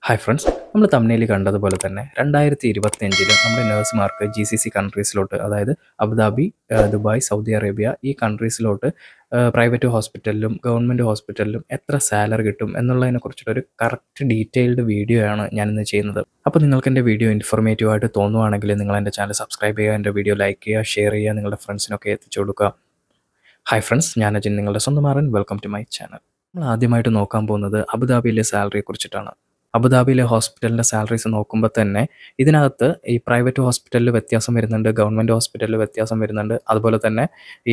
Hi friends, നമ്മൾ തമ്മിൽ കണ്ടതുപോലെ തന്നെ 2025 നമ്മുടെ നഴ്സുമാർക്ക് GCC കൺട്രീസിലോട്ട്, അതായത് അബുദാബി, ദുബായ്, സൗദി അറേബ്യ ഈ കൺട്രീസിലോട്ട് പ്രൈവറ്റ് ഹോസ്പിറ്റലിലും ഗവൺമെൻറ് ഹോസ്പിറ്റലിലും എത്ര സാലറി കിട്ടും എന്നുള്ളതിനെ കുറിച്ചിട്ടൊരു കറക്റ്റ് ഡീറ്റെയിൽഡ് വീഡിയോ ആണ് ഞാനിന്ന് ചെയ്യുന്നത്. അപ്പോൾ നിങ്ങൾക്ക് എൻ്റെ വീഡിയോ ഇൻഫോർമേറ്റീവ് ആയിട്ട് തോന്നുവാണെങ്കിൽ നിങ്ങൾ എൻ്റെ ചാനൽ സബ്സ്ക്രൈബ് ചെയ്യുക, എൻ്റെ വീഡിയോ ലൈക്ക് ചെയ്യുക, ഷെയർ ചെയ്യുക, നിങ്ങളുടെ ഫ്രണ്ട്സിനൊക്കെ എത്തിച്ചു കൊടുക്കുക. ഹായ് ഫ്രണ്ട്സ്, ഞാൻ അജിൻ, നിങ്ങളുടെ സ്വന്തം Maran. Welcome to my channel. നമ്മൾ ആദ്യമായിട്ട് നോക്കാൻ പോകുന്നത് അബുദാബിയിലെ സാലറിയെ കുറിച്ചിട്ടാണ്. അബുദാബിയിലെ ഹോസ്പിറ്റലിൻ്റെ സാലറീസ് നോക്കുമ്പോൾ തന്നെ ഇതിനകത്ത് ഈ പ്രൈവറ്റ് ഹോസ്പിറ്റലിൽ വ്യത്യാസം വരുന്നുണ്ട്, ഗവൺമെൻറ് ഹോസ്പിറ്റലിൽ വ്യത്യാസം വരുന്നുണ്ട്, അതുപോലെ തന്നെ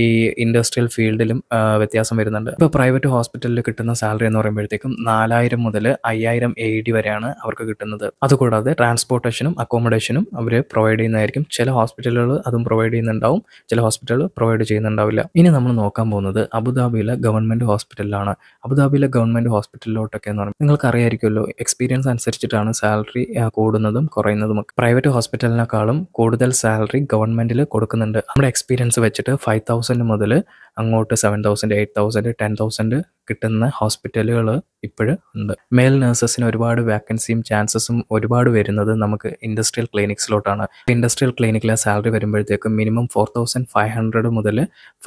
ഈ ഇൻഡസ്ട്രിയൽ ഫീൽഡിലും വ്യത്യാസം വരുന്നുണ്ട്. ഇപ്പോൾ പ്രൈവറ്റ് ഹോസ്പിറ്റലിൽ കിട്ടുന്ന സാലറി എന്ന് പറയുമ്പോഴത്തേക്കും 4000 മുതൽ 5000 AED വരെയാണ് അവർക്ക് കിട്ടുന്നത്. അതുകൂടാതെ ട്രാൻസ്പോർട്ടേഷനും അക്കോമഡേഷനും അവർ പ്രൊവൈഡ് ചെയ്യുന്നതായിരിക്കും. ചില ഹോസ്പിറ്റലുകൾ അതും പ്രൊവൈഡ് ചെയ്യുന്നുണ്ടാവും, ചില ഹോസ്പിറ്റലുകൾ പ്രൊവൈഡ് ചെയ്യുന്നുണ്ടാവില്ല. ഇനി നമ്മൾ നോക്കാൻ പോകുന്നത് അബുദാബിയിലെ ഗവൺമെൻറ് ഹോസ്പിറ്റലിലാണ്. അബുദാബിയിലെ ഗവൺമെൻറ് ഹോസ്പിറ്റലിലോട്ടൊക്കെ എന്ന് പറയുമ്പോൾ നിങ്ങൾക്ക് അറിയാമായിരിക്കുമല്ലോ, എക്സ്പീരിയൻസ് അനുസരിച്ചിട്ടാണ് സാലറി കൂടുന്നതും കുറയുന്നതും. പ്രൈവറ്റ് ഹോസ്പിറ്റലിനേക്കാളും കൂടുതൽ സാലറി ഗവൺമെൻറ്റിൽ കൊടുക്കുന്നുണ്ട്. നമ്മുടെ എക്സ്പീരിയൻസ് വെച്ചിട്ട് 5000 മുതൽ അങ്ങോട്ട് 7000, 8000, 10,000 കിട്ടുന്ന ഹോസ്പിറ്റലുകൾ ഇപ്പോഴും ഉണ്ട്. മെയിൽ നഴ്സസിന് ഒരുപാട് വാക്കൻസിയും ചാൻസസും ഒരുപാട് വരുന്നത് നമുക്ക് ഇൻഡസ്ട്രിയൽ ക്ലിനിക്സിലോട്ടാണ്. ഇൻഡസ്ട്രിയൽ ക്ലിനിക്കിലെ സാലറി വരുമ്പോഴത്തേക്കും മിനിമം 4500 മുതൽ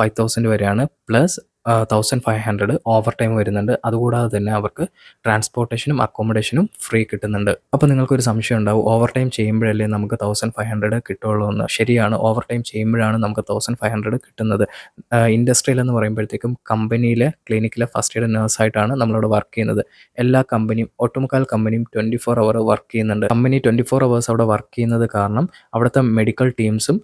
5000 വരെയാണ്. പ്ലസ് 1500 ഓവർ ടൈം വരുന്നുണ്ട്. അതുകൂടാതെ തന്നെ അവർക്ക് ട്രാൻസ്പോർട്ടേഷനും അക്കോമഡേഷനും ഫ്രീ കിട്ടുന്നുണ്ട്. അപ്പോൾ നിങ്ങൾക്കൊരു സംശയം ഉണ്ടാവും, ഓവർ ടൈം ചെയ്യുമ്പോഴല്ലേ നമുക്ക് 1500 കിട്ടുള്ളൂ എന്ന്. ശരിയാണ്, ഓവർ ടൈം ചെയ്യുമ്പോഴാണ് നമുക്ക് 1500 കിട്ടുന്നത്. ഇൻഡസ്ട്രിയൽ എന്ന് പറയുമ്പോഴത്തേക്കും കമ്പനിയിലെ ക്ലിനിക്കിലെ ഫസ്റ്റ് എയ്ഡ് നേഴ്സായിട്ടാണ് നമ്മളവിടെ വർക്ക് ചെയ്യുന്നത്. എല്ലാ കമ്പനിയും, ഒട്ടുമുക്കാൽ കമ്പനിയും 24 അവർ വർക്ക് ചെയ്യുന്നുണ്ട്. കമ്പനി 24 അവേഴ്സ് അവിടെ വർക്ക് ചെയ്യുന്നത് കാരണം അവിടുത്തെ മെഡിക്കൽ ടീംസും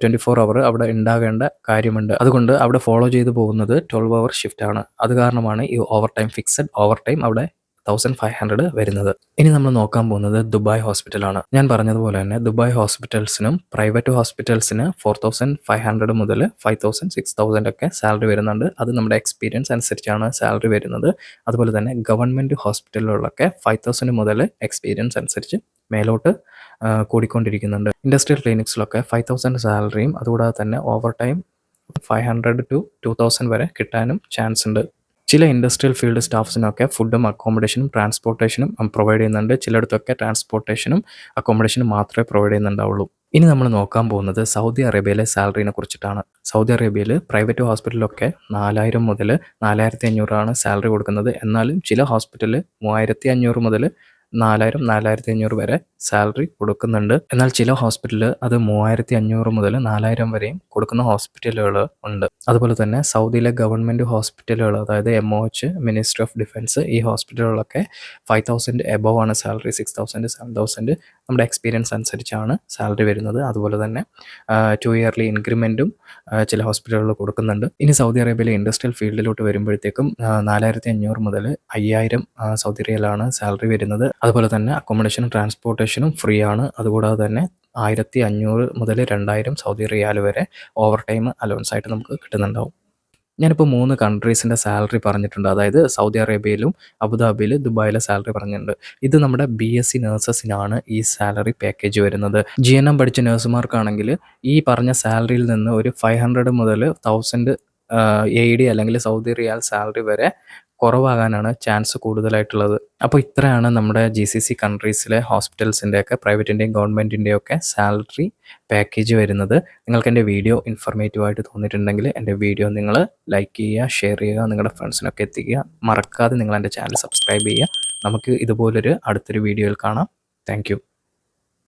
24 അവർ അവിടെ ഉണ്ടാകേണ്ട കാര്യമുണ്ട്. അതുകൊണ്ട് അവിടെ ഫോളോ ചെയ്തു പോകുന്നത് 12 അവർ ഷിഫ്റ്റ് ആണ്. അത് കാരണമാണ് ഈ over time, fixed over time അവിടെ 1500 വരുന്നത്. ഇനി നമ്മൾ നോക്കാൻ പോകുന്നത് ദുബായ് ഹോസ്പിറ്റലാണ്. ഞാൻ പറഞ്ഞതുപോലെ തന്നെ ദുബായ് ഹോസ്പിറ്റൽസിനും പ്രൈവറ്റ് ഹോസ്പിറ്റൽസിന് 4500 മുതൽ 5000, 6000 ഒക്കെ സാലറി വരുന്നുണ്ട്. അത് നമ്മുടെ എക്സ്പീരിയൻസ് അനുസരിച്ചാണ് സാലറി വരുന്നത്. അതുപോലെ തന്നെ ഗവൺമെൻറ് ഹോസ്പിറ്റലുകളിലൊക്കെ 5000 മുതൽ എക്സ്പീരിയൻസ് അനുസരിച്ച് മേലോട്ട് കൂടിക്കൊണ്ടിരിക്കുന്നുണ്ട്. ഇൻഡസ്ട്രിയൽ ക്ലിനിക്സിലൊക്കെ 5000 സാലറിയും അതുകൂടാതെ തന്നെ ഓവർ ടൈം 500 to 2000 വരെ കിട്ടാനും ചാൻസ് ഉണ്ട്. ചില ഇൻഡസ്ട്രിയൽ ഫീൽഡ് സ്റ്റാഫ്സിനൊക്കെ ഫുഡും അക്കോമഡേഷനും ട്രാൻസ്പോർട്ടേഷനും പ്രൊവൈഡ് ചെയ്യുന്നുണ്ട്. ചിലയിടത്തൊക്കെ ട്രാൻസ്പോർട്ടേഷനും അക്കോമഡേഷനും മാത്രമേ പ്രൊവൈഡ് ചെയ്യുന്നുണ്ടാവുള്ളൂ. ഇനി നമ്മൾ നോക്കാൻ പോകുന്നത് സൗദി അറേബ്യയിലെ സാലറിനെ കുറിച്ചിട്ടാണ്. സൗദി അറേബ്യയിൽ പ്രൈവറ്റ് ഹോസ്പിറ്റലിലൊക്കെ 4000 മുതൽ 4500 സാലറി കൊടുക്കുന്നത്. എന്നാലും ചില ഹോസ്പിറ്റലിൽ 3500 മുതൽ 4000, 4500 വരെ സാലറി കൊടുക്കുന്നുണ്ട്. എന്നാൽ ചില ഹോസ്പിറ്റലിൽ അത് 3500 മുതൽ 4000 വരെയും കൊടുക്കുന്ന ഹോസ്പിറ്റലുകൾ ഉണ്ട്. അതുപോലെ തന്നെ സൗദിയിലെ ഗവൺമെൻറ് ഹോസ്പിറ്റലുകൾ, അതായത് MOH, മിനിസ്ട്രി ഓഫ് ഡിഫൻസ്, ഈ ഹോസ്പിറ്റലുകളൊക്കെ 5000 എബവ് ആണ് സാലറി. 6000, 7000 നമ്മുടെ എക്സ്പീരിയൻസ് അനുസരിച്ചാണ് സാലറി വരുന്നത്. അതുപോലെ തന്നെ 2 ഇയർലി ഇൻക്രിമെൻറ്റും ചില ഹോസ്പിറ്റലുകൾ കൊടുക്കുന്നുണ്ട്. ഇനി സൗദി അറേബ്യയിലെ ഇൻഡസ്ട്രിയൽ ഫീൽഡിലോട്ട് വരുമ്പോഴത്തേക്കും 4500 മുതൽ 5000 സൗദി റിയലാണ് സാലറി വരുന്നത്. അതുപോലെ തന്നെ അക്കോമഡേഷനും ട്രാൻസ്പോർട്ടേഷനും ഫ്രീ ആണ്. അതുകൂടാതെ തന്നെ 1500 മുതൽ 2000 സൗദി റിയാൽ വരെ ഓവർ ടൈം അലവൻസ് ആയിട്ട് നമുക്ക് കിട്ടുന്നുണ്ടാവും. ഞാനിപ്പോൾ 3 കൺട്രീസിൻ്റെ സാലറി പറഞ്ഞിട്ടുണ്ട്. അതായത് സൗദി അറേബ്യയിലും അബുദാബിയിൽ, ദുബായിലെ സാലറി പറഞ്ഞിട്ടുണ്ട്. ഇത് നമ്മുടെ BSc നഴ്സസിനാണ് ഈ സാലറി പാക്കേജ് വരുന്നത്. GNM പഠിച്ച നഴ്സുമാർക്കാണെങ്കിൽ ഈ പറഞ്ഞ സാലറിയിൽ നിന്ന് ഒരു 500 മുതൽ 1000 AED അല്ലെങ്കിൽ സൗദി റിയാൽ സാലറി വരെ കുറവാകാനാണ് ചാൻസ് കൂടുതലായിട്ടുള്ളത്. അപ്പോൾ ഇത്രയാണ് നമ്മുടെ GCC കൺട്രീസിലെ ഹോസ്പിറ്റൽസിൻ്റെയൊക്കെ, പ്രൈവറ്റിൻ്റെയും ഗവൺമെൻറ്റിൻ്റെയും ഒക്കെ സാലറി പാക്കേജ് വരുന്നത്. നിങ്ങൾക്ക് എൻ്റെ വീഡിയോ ഇൻഫോർമേറ്റീവ് ആയിട്ട് തോന്നിയിട്ടുണ്ടെങ്കിൽ എൻ്റെ വീഡിയോ നിങ്ങൾ ലൈക്ക് ചെയ്യുക, ഷെയർ ചെയ്യുക, നിങ്ങളുടെ ഫ്രണ്ട്സിനൊക്കെ എത്തിക്കുക. മറക്കാതെ നിങ്ങൾ എൻ്റെ ചാനൽ സബ്സ്ക്രൈബ് ചെയ്യുക. നമുക്ക് ഇതുപോലൊരു അടുത്തൊരു വീഡിയോയിൽ കാണാം. Thank you.